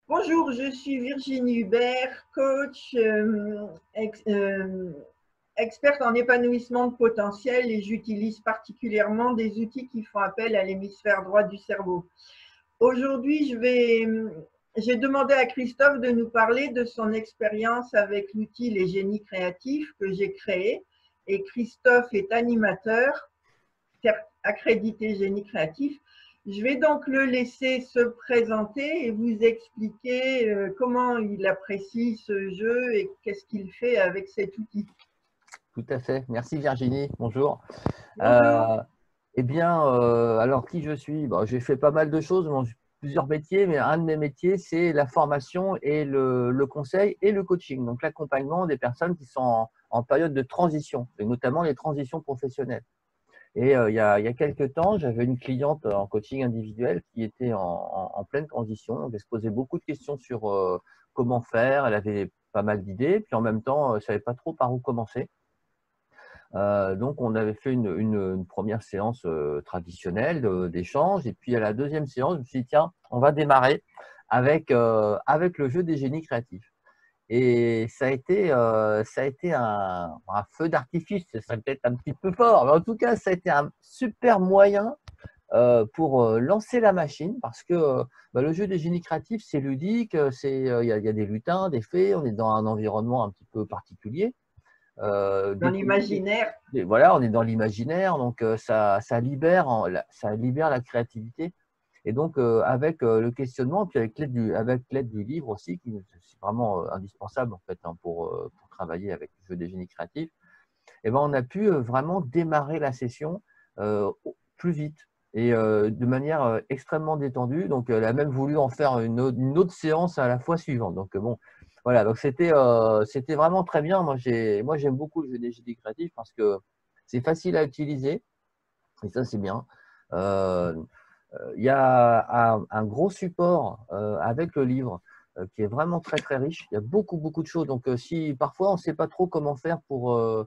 Bonjour, je suis Virginie Hubert, coach, experte en épanouissement de potentiel et j'utilise particulièrement des outils qui font appel à l'hémisphère droit du cerveau. Aujourd'hui, j'ai demandé à Christophe de nous parler de son expérience avec l'outil Les Génies Créatifs que j'ai créé. Et Christophe est animateur, accrédité Génie Créatif. Je vais donc le laisser se présenter et vous expliquer comment il apprécie ce jeu et qu'est-ce qu'il fait avec cet outil. Tout à fait. Merci Virginie. Bonjour. Bonjour. Alors qui je suis? Bon, j'ai fait pas mal de choses, plusieurs métiers, mais un de mes métiers, c'est la formation et le conseil et le coaching. Donc l'accompagnement des personnes qui sont en période de transition, et notamment les transitions professionnelles. Et il y a quelques temps, j'avais une cliente en coaching individuel qui était en pleine transition. Donc, elle se posait beaucoup de questions sur comment faire. Elle avait pas mal d'idées, puis en même temps, elle ne savait pas trop par où commencer. Donc, on avait fait une première séance traditionnelle d'échange. Et puis, à la deuxième séance, je me suis dit, tiens, on va démarrer avec le jeu des génies créatifs. Et ça a été un feu d'artifice, ce serait peut-être un petit peu fort, mais en tout cas, ça a été un super moyen pour lancer la machine parce que le jeu des génies créatifs, c'est ludique, il y a des lutins, des fées, on est dans un environnement un petit peu particulier. Dans l'imaginaire. Voilà, on est dans l'imaginaire, donc ça libère la créativité. Et donc, avec le questionnement, puis avec l'aide du livre aussi, qui c'est vraiment indispensable en fait, hein, pour travailler avec le jeu des génies créatifs, et ben, on a pu vraiment démarrer la session plus vite et de manière extrêmement détendue. Donc, elle a même voulu en faire une autre séance à la fois suivante. Donc, bon, voilà, donc c'était vraiment très bien. Moi, j'aime beaucoup le jeu des génies créatifs parce que c'est facile à utiliser et ça, c'est bien. Il y a un gros support avec le livre qui est vraiment très très riche. Il y a beaucoup de choses. Donc si parfois on ne sait pas trop comment faire pour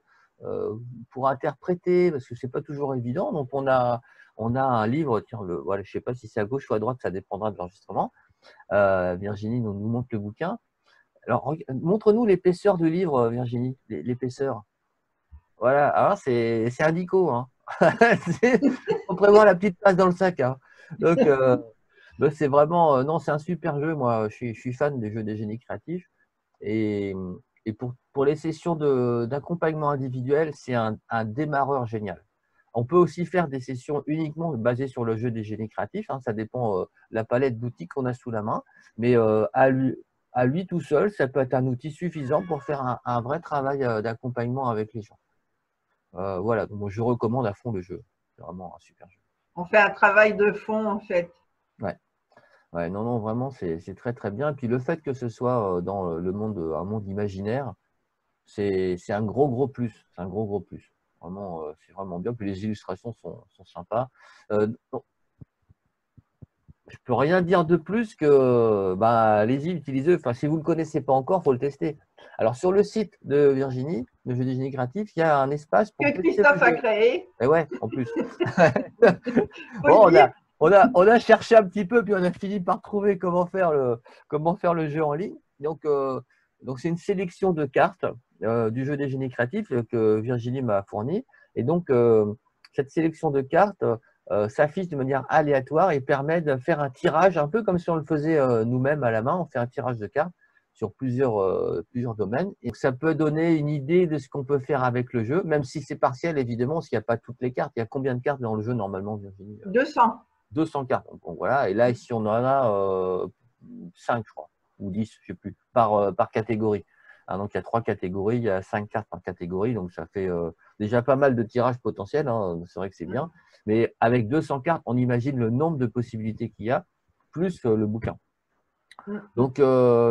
interpréter, parce que c'est pas toujours évident. Donc on a un livre, tiens, voilà, je sais pas si c'est à gauche ou à droite, ça dépendra de l'enregistrement. Virginie nous montre le bouquin. Alors montre-nous l'épaisseur du livre, Virginie, l'épaisseur. Voilà, alors c'est indico, hein. On prévoit la petite place dans le sac, hein. Donc, c'est vraiment, non, c'est un super jeu. Moi, je suis fan des jeux des génies créatifs. Et, et pour les sessions d'accompagnement individuel, c'est un démarreur génial. On peut aussi faire des sessions uniquement basées sur le jeu des génies créatifs, hein. Ça dépend de la palette d'outils qu'on a sous la main. Mais à lui tout seul, ça peut être un outil suffisant pour faire un vrai travail d'accompagnement avec les gens. Voilà, donc moi, je recommande à fond le jeu. C'est vraiment un super jeu. On fait un travail de fond en fait. Ouais. Ouais, non, non, vraiment, c'est très, très bien. Et puis le fait que ce soit dans un monde imaginaire, c'est un gros plus. C'est un gros plus. Vraiment, c'est vraiment bien. Puis les illustrations sont sympas. Bon, je peux rien dire de plus que, bah, allez-y, utilisez. Enfin, si vous ne le connaissez pas encore, il faut le tester. Alors, sur le site de Virginie, le jeu des génies créatifs, il y a un espace pour Que tester le Christophe a jeu. créé, Et ouais, en plus. faut le Bon, dire. on a cherché un petit peu, puis on a fini par trouver comment faire le jeu en ligne. Donc c'est une sélection de cartes du jeu des génies créatifs que Virginie m'a fourni. Et donc, cette sélection de cartes s'affiche de manière aléatoire et permet de faire un tirage, un peu comme si on le faisait nous-mêmes à la main. On fait un tirage de cartes sur plusieurs domaines. Et ça peut donner une idée de ce qu'on peut faire avec le jeu, même si c'est partiel, évidemment, parce qu'il n'y a pas toutes les cartes. Il y a combien de cartes dans le jeu, normalement, Virginie? 200. 200 cartes. Donc, voilà. Et là, ici, on en a 5, je crois, ou 10, je ne sais plus, par catégorie. Hein, donc, il y a 3 catégories, il y a 5 cartes par catégorie. Donc, ça fait déjà pas mal de tirages potentiels, hein. C'est vrai que c'est bien. Mais avec 200 cartes, on imagine le nombre de possibilités qu'il y a, plus le bouquin. Donc,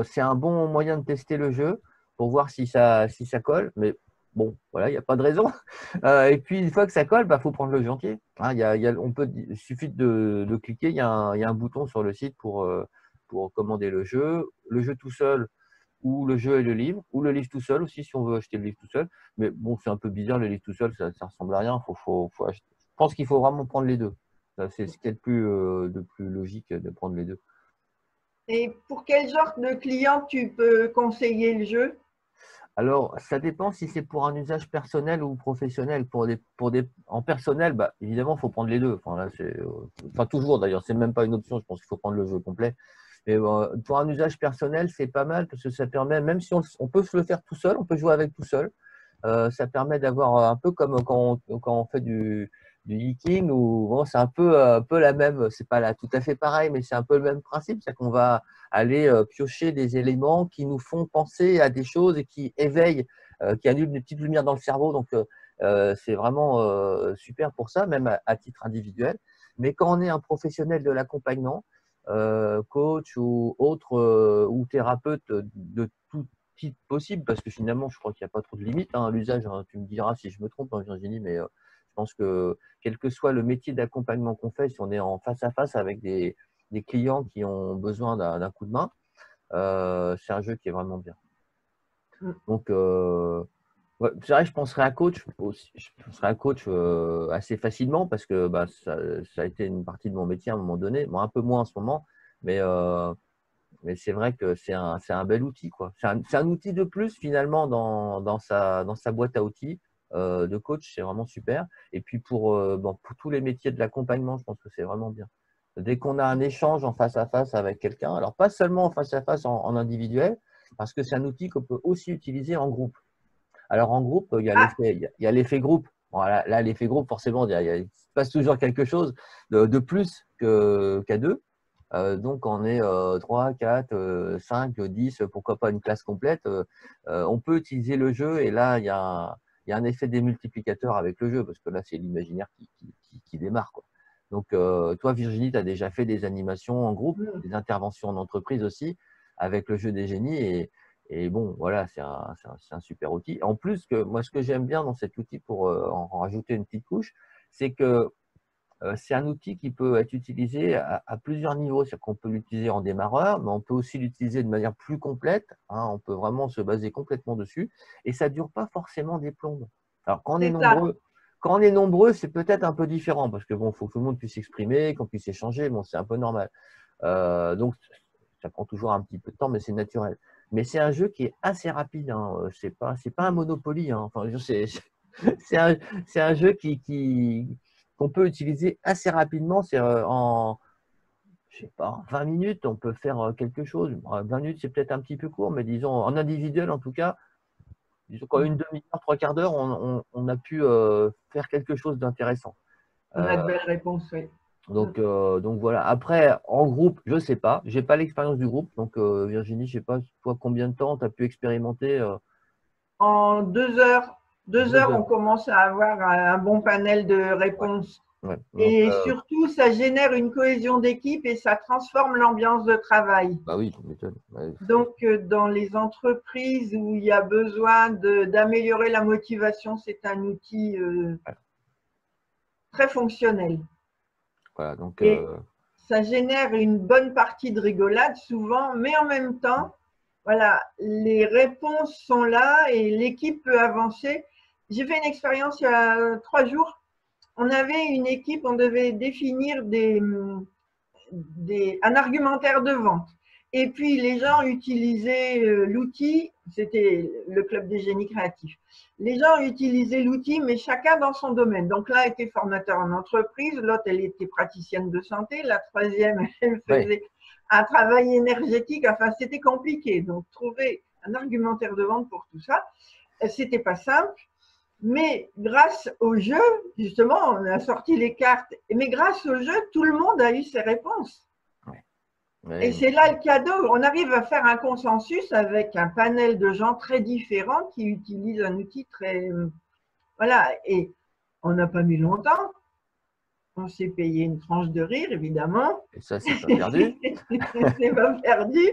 c'est un bon moyen de tester le jeu pour voir si ça colle. Mais bon, voilà, il n'y a pas de raison. Et puis, une fois que ça colle, bah, faut prendre le jeu entier. Hein, il suffit de cliquer. Il y a un bouton sur le site pour commander le jeu tout seul, ou le jeu et le livre, ou le livre tout seul aussi, si on veut acheter le livre tout seul. Mais bon, c'est un peu bizarre, le livre tout seul, ça ressemble à rien. Faut acheter. Je pense qu'il faut vraiment prendre les deux. C'est ce qui est le plus logique de prendre les deux. Et pour quel genre de client tu peux conseiller le jeu? Alors, ça dépend si c'est pour un usage personnel ou professionnel. En personnel, bah, évidemment, il faut prendre les deux. Enfin, là, enfin, toujours d'ailleurs, c'est même pas une option. Je pense qu'il faut prendre le jeu complet. Mais pour un usage personnel, c'est pas mal parce que ça permet, même si on peut se le faire tout seul, on peut jouer avec tout seul. Ça permet d'avoir un peu comme quand on fait du hiking, ou bon, c'est un peu la même, c'est pas là tout à fait pareil, mais c'est un peu le même principe. C'est qu'on va aller piocher des éléments qui nous font penser à des choses et qui éveillent, qui allument des petites lumières dans le cerveau. Donc, c'est vraiment super pour ça, même à titre individuel. Mais quand on est un professionnel de l'accompagnement, coach ou autre, ou thérapeute de tout type possible, parce que finalement, je crois qu'il n'y a pas trop de limites à l'usage. Hein. Tu me diras si je me trompe, hein, Virginie, mais je pense que quel que soit le métier d'accompagnement qu'on fait, si on est en face à face avec des clients qui ont besoin d'un coup de main, c'est un jeu qui est vraiment bien. Donc, ouais, c'est vrai que je penserais à coach aussi. Je penserais à coach assez facilement parce que bah, ça a été une partie de mon métier à un moment donné. Bon, un peu moins en ce moment, mais c'est vrai que c'est un bel outil, quoi. C'est un outil de plus finalement dans sa boîte à outils de coach. C'est vraiment super. Et puis bon, pour tous les métiers de l'accompagnement, je pense que c'est vraiment bien. Dès qu'on a un échange en face à face avec quelqu'un, alors pas seulement en face à face en individuel, parce que c'est un outil qu'on peut aussi utiliser en groupe. Alors en groupe, Ah, il y a l'effet groupe. Voilà, là, l'effet groupe, forcément, il se passe toujours quelque chose de plus qu'à deux. Donc, on est 3, 4, 5, 10, pourquoi pas une classe complète. On peut utiliser le jeu et là, il y a un effet démultiplicateur avec le jeu parce que là, c'est l'imaginaire qui démarre, quoi. Donc, toi, Virginie, tu as déjà fait des animations en groupe, des interventions en entreprise aussi avec le jeu des génies et bon, voilà, c'est un super outil. En plus, moi, ce que j'aime bien dans cet outil pour en rajouter une petite couche, c'est que c'est un outil qui peut être utilisé à plusieurs niveaux. C'est-à-dire qu'on peut l'utiliser en démarreur, mais on peut aussi l'utiliser de manière plus complète. Hein, on peut vraiment se baser complètement dessus. Et ça ne dure pas forcément des plombes. Alors, c'est ça. quand on est nombreux, c'est peut-être un peu différent parce que bon, faut que tout le monde puisse s'exprimer, qu'on puisse échanger. Bon, c'est un peu normal. Donc, ça prend toujours un petit peu de temps, mais c'est naturel. Mais c'est un jeu qui est assez rapide. Hein. C'est pas un Monopoly. Hein. Enfin, c'est un jeu qu'on peut utiliser assez rapidement. C'est je sais pas, 20 minutes, on peut faire quelque chose. 20 minutes, c'est peut-être un petit peu court, mais disons, en individuel, en tout cas, disons qu'en une demi-heure, trois quarts d'heure, on a pu faire quelque chose d'intéressant. On a Euh, de belles réponses, oui. donc voilà. Après, en groupe, je sais pas. J'ai pas l'expérience du groupe. Donc, Virginie, je sais pas, toi, combien de temps tu as pu expérimenter En 2 heures, 2 heures. on commence à avoir un bon panel de Ouais. réponses. Ouais. Donc, Et surtout, ça génère une cohésion d'équipe et ça transforme l'ambiance de travail. bah oui, tu m'étonnes. Ouais, Donc, dans les entreprises où il y a besoin d'améliorer la motivation, c'est un outil très fonctionnel. voilà, donc, Et ça génère une bonne partie de rigolade souvent, mais en même temps, voilà, les réponses sont là et l'équipe peut avancer. J'ai fait une expérience il y a 3 jours. On avait une équipe, on devait définir un argumentaire de vente. Et puis les gens utilisaient l'outil, c'était le club des génies créatifs. Les gens utilisaient l'outil, mais chacun dans son domaine. Donc l'un était formateur en entreprise, l'autre elle était praticienne de santé, la troisième elle ouais. faisait un travail énergétique. Enfin c'était compliqué. Donc trouver un argumentaire de vente pour tout ça, c'était pas simple. Mais grâce au jeu, justement, on a sorti les cartes. Mais grâce au jeu, tout le monde a eu ses réponses. Ouais. Ouais, Et c'est là le cadeau. On arrive à faire un consensus avec un panel de gens très différents qui utilisent un outil très. Voilà. Et on n'a pas mis longtemps. On s'est payé une tranche de rire, évidemment. et ça, c'est pas perdu. C'est pas perdu.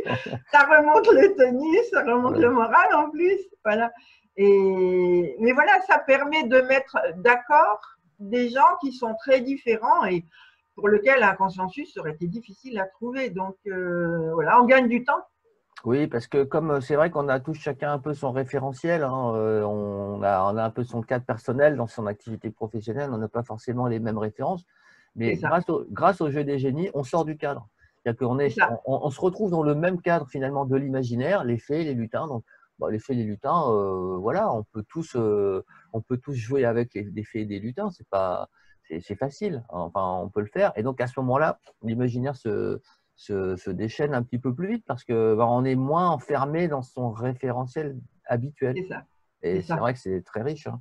Ça remonte le tonus, ça remonte Ouais. le moral en plus. Voilà. Mais voilà, ça permet de mettre d'accord des gens qui sont très différents et pour lesquels un consensus aurait été difficile à trouver. Donc voilà, on gagne du temps. Oui, parce que comme c'est vrai qu'on a tous chacun un peu son référentiel, hein, on a un peu son cadre personnel dans son activité professionnelle, on n'a pas forcément les mêmes références, C'est mais ça. grâce au jeu des génies, on sort du cadre. C'est-à-dire on se retrouve dans le même cadre finalement de l'imaginaire, les fées, les lutins. Donc, les fées et les lutins, voilà, on peut tous jouer avec les fées et les lutins. C'est facile. Enfin, on peut le faire. Et donc, à ce moment-là, l'imaginaire se déchaîne un petit peu plus vite parce que on est moins enfermé dans son référentiel habituel. C'est ça. Et c'est vrai que c'est très riche. Hein.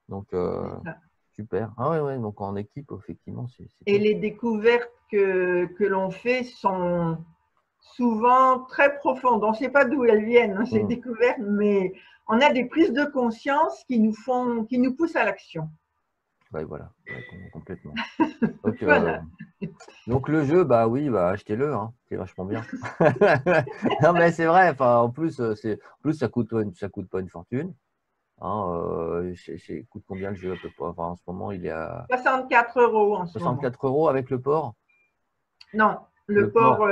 Donc, super. Ah ouais, donc en équipe, effectivement, Et les découvertes que l'on fait sont souvent très profondes. On ne sait pas d'où elles viennent, hein, ces découvertes, mais on a des prises de conscience qui nous poussent à l'action. Ouais, voilà, complètement. Donc, Voilà. Donc le jeu, oui, achetez-le, hein, c'est vachement bien. Non mais c'est vrai, enfin en plus, ça coûte pas une fortune. Hein, coûte combien le jeu à peu près? Enfin, en ce moment, il est à 64 € en ce moment. 64 € avec le port? Non, le port, port.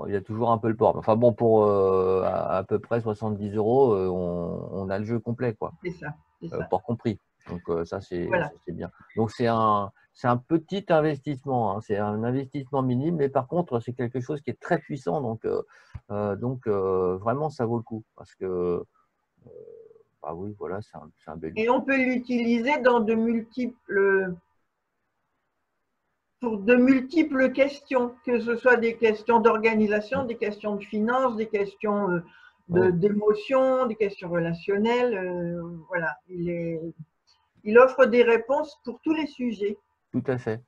il y a toujours un peu le port. Enfin bon, pour à peu près 70 €, on a le jeu complet, quoi. C'est ça. Port compris. Donc ça, c'est bien. Donc c'est un petit investissement, hein. C'est un investissement minime, mais par contre, c'est quelque chose qui est très puissant. Donc vraiment, ça vaut le coup. Parce que, oui, voilà, c'est un bel outil. Et on peut l'utiliser dans pour de multiples questions, que ce soit des questions d'organisation, des questions de finances, des questions d'émotion, des questions relationnelles. Voilà, il offre des réponses pour tous les sujets. Tout à fait.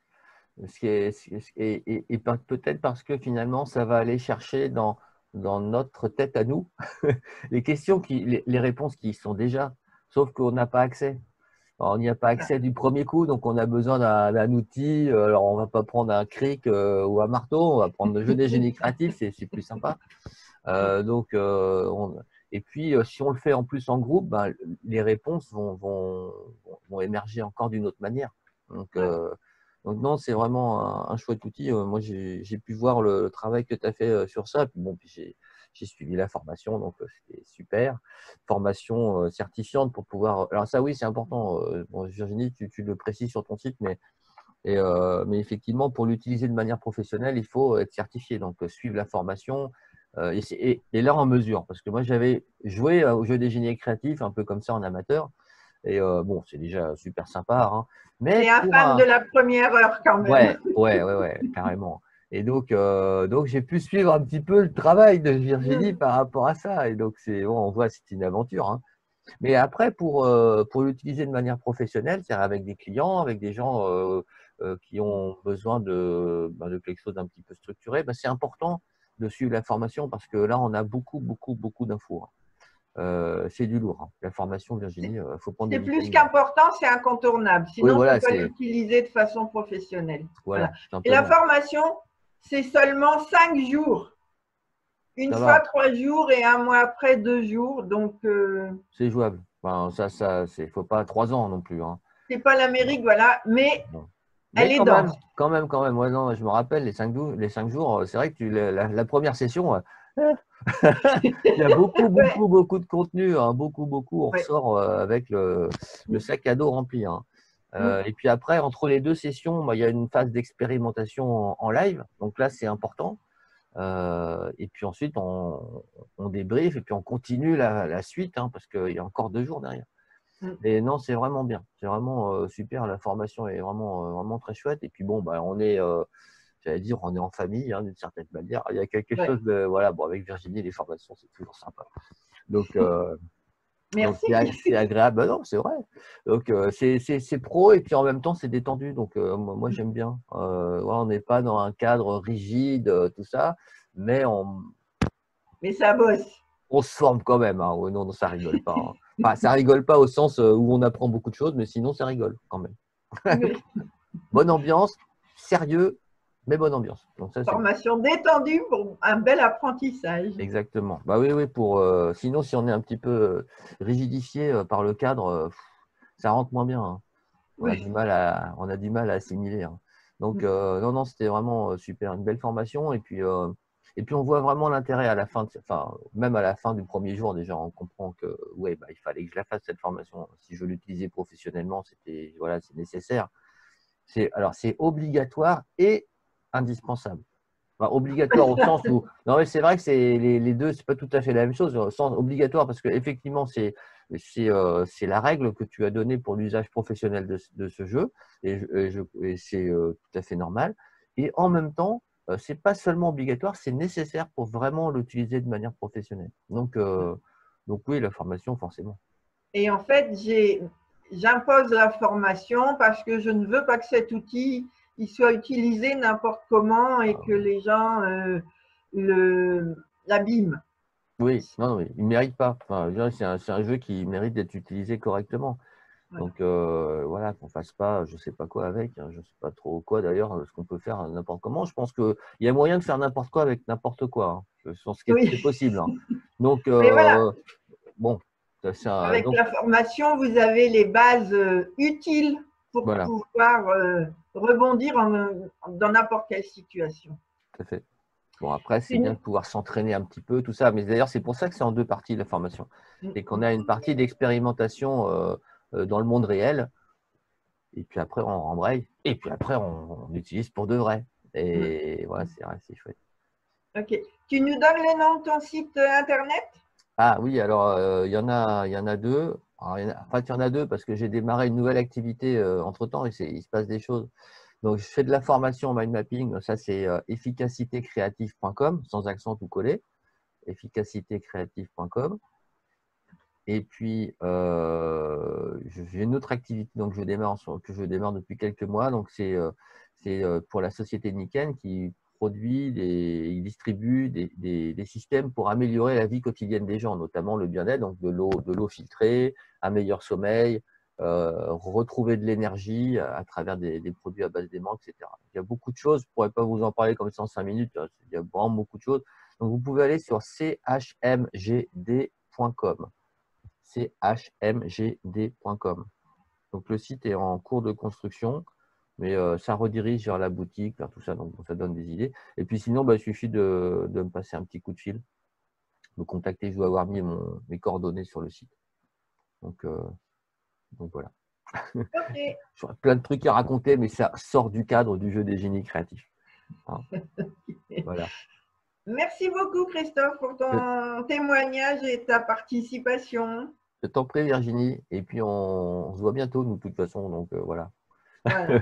Et peut-être parce que finalement, ça va aller chercher dans notre tête à nous les questions, les réponses qui y sont déjà, sauf qu'on n'a pas accès. Alors, on n'y a pas accès du premier coup, donc on a besoin d'un outil. Alors, on ne va pas prendre un cric ou un marteau, on va prendre le jeu des génies créatifs, c'est plus sympa. Et puis, si on le fait en plus en groupe, les réponses vont émerger encore d'une autre manière. Donc non, c'est vraiment un chouette outil. Moi, j'ai pu voir le travail que tu as fait sur ça. Puis j'ai suivi la formation, donc c'était super. Formation certifiante pour pouvoir… Alors ça, oui, c'est important. Virginie, tu le précises sur ton site, mais effectivement, pour l'utiliser de manière professionnelle, il faut être certifié. Donc, suivre la formation et là, en mesure. Parce que moi, j'avais joué au jeu des génies créatifs, un peu comme ça en amateur. Et bon, c'est déjà super sympa. Hein. C'est un fan de la première heure quand même. Ouais, carrément. Et donc j'ai pu suivre un petit peu le travail de Virginie par rapport à ça. Et donc, on voit, c'est une aventure. Hein. Mais après, pour l'utiliser de manière professionnelle, c'est-à-dire avec des clients, avec des gens qui ont besoin de quelque chose d'un petit peu structuré, c'est important de suivre la formation parce que là, on a beaucoup d'infos. C'est du lourd. Hein. La formation, Virginie, il faut prendre des C'est plus vitamines. qu'important, c'est incontournable. Sinon, voilà, on ne peut pas l'utiliser de façon professionnelle. Voilà. Et la formation, c'est seulement 5 jours. Une fois 3 jours et un mois après 2 jours. Donc, c'est jouable. Ça, faut pas 3 ans non plus. Hein. C'est pas l'Amérique, voilà, mais elle est dense. Quand même. Ouais, non, je me rappelle les 5 jours, c'est vrai que la première session, il y a beaucoup de contenu, hein, beaucoup. On ressort avec le sac à dos rempli. Hein. Et puis après, entre les 2 sessions, il y a une phase d'expérimentation en live. Donc là, c'est important. Et puis ensuite, on débriefe et puis on continue la suite hein, parce qu'il y a encore 2 jours derrière. Et non, c'est vraiment bien. C'est vraiment super. La formation est vraiment très chouette. Et puis bon, on est, j'allais dire, on est en famille hein, d'une certaine manière. Il y a quelque chose de, voilà, avec Virginie, les formations, c'est toujours sympa. Donc, c'est agréable. Non, c'est vrai. Donc, c'est pro et puis en même temps, c'est détendu. Donc, moi, j'aime bien. On n'est pas dans un cadre rigide, tout ça, mais ça bosse. On se forme quand même. Hein. Non, ça rigole pas. Hein. Enfin, ça rigole pas au sens où on apprend beaucoup de choses, mais sinon, ça rigole quand même. Bonne ambiance, sérieux, mais bonne ambiance. Donc, ça, formation détendue pour un bel apprentissage. Exactement. Oui, sinon, si on est un petit peu rigidifié par le cadre, ça rentre moins bien. Hein. On a du mal à assimiler. Hein. Donc, non, c'était vraiment super. Une belle formation. Et puis, on voit vraiment l'intérêt à la fin, même à la fin du premier jour, déjà, on comprend que il fallait que je la fasse, cette formation. Si je veux l'utiliser professionnellement, c'est nécessaire. C'est obligatoire et indispensable. Enfin, obligatoire au sens où… Non, mais c'est vrai que les deux, c'est pas tout à fait la même chose. Au sens obligatoire, parce qu'effectivement, c'est la règle que tu as donnée pour l'usage professionnel de ce jeu, et c'est tout à fait normal. Et en même temps, c'est pas seulement obligatoire, c'est nécessaire pour vraiment l'utiliser de manière professionnelle. Donc oui, la formation, forcément. Et en fait, j'impose la formation parce que je ne veux pas que cet outil il soit utilisé n'importe comment et que les gens l'abîment. Oui, non, oui, il ne mérite pas. Enfin, je dirais que c'est un jeu qui mérite d'être utilisé correctement. Voilà. Donc voilà, qu'on ne fasse pas je ne sais pas quoi avec, hein, je ne sais pas trop quoi d'ailleurs, ce qu'on peut faire n'importe comment. Je pense qu'il y a moyen de faire n'importe quoi avec n'importe quoi, hein. Je pense que c'est Oui, possible, hein. Donc mais voilà, bon, avec donc la formation, vous avez les bases utiles pour voilà, pouvoir rebondir dans n'importe quelle situation. tout à fait. Bon, après, c'est bien de pouvoir s'entraîner un petit peu, tout ça. Mais d'ailleurs, c'est pour ça que c'est en deux parties la formation. C'est qu'on a une partie d'expérimentation dans le monde réel, et puis après, on rembraye, et puis après, on utilise pour de vrai. Et voilà, c'est chouette. Ok. Tu nous donnes le nom de ton site internet? Ah oui, alors il y en a deux. Alors, en fait, il y en a deux parce que j'ai démarré une nouvelle activité entre-temps et il se passe des choses. Donc, je fais de la formation en mind mapping. Ça, c'est efficacitécreative.com, sans accent tout collé. Efficacitécreative.com. Et puis, j'ai une autre activité donc que je démarre depuis quelques mois. Donc, c'est pour la société Niken qui produit il distribue des systèmes pour améliorer la vie quotidienne des gens, notamment le bien-être, donc de l'eau filtrée, un meilleur sommeil, retrouver de l'énergie à travers des produits à base d'aimants, etc. Il y a beaucoup de choses. Je ne pourrais pas vous en parler comme ça en 5 minutes. Il y a vraiment beaucoup de choses. Donc, vous pouvez aller sur chmgd.com. chmgd.com. Donc le site est en cours de construction, mais ça redirige vers la boutique, vers tout ça, donc ça donne des idées. Et puis sinon, il suffit de me passer un petit coup de fil, me contacter, je dois avoir mis mes coordonnées sur le site. Donc voilà. Ok. J'aurais plein de trucs à raconter, mais ça sort du cadre du jeu des génies créatifs. Hein. Voilà. Merci beaucoup, Christophe, pour Je, ton témoignage et ta participation. je t'en prie, Virginie, et puis on se voit bientôt, nous, de toute façon, donc voilà. Voilà.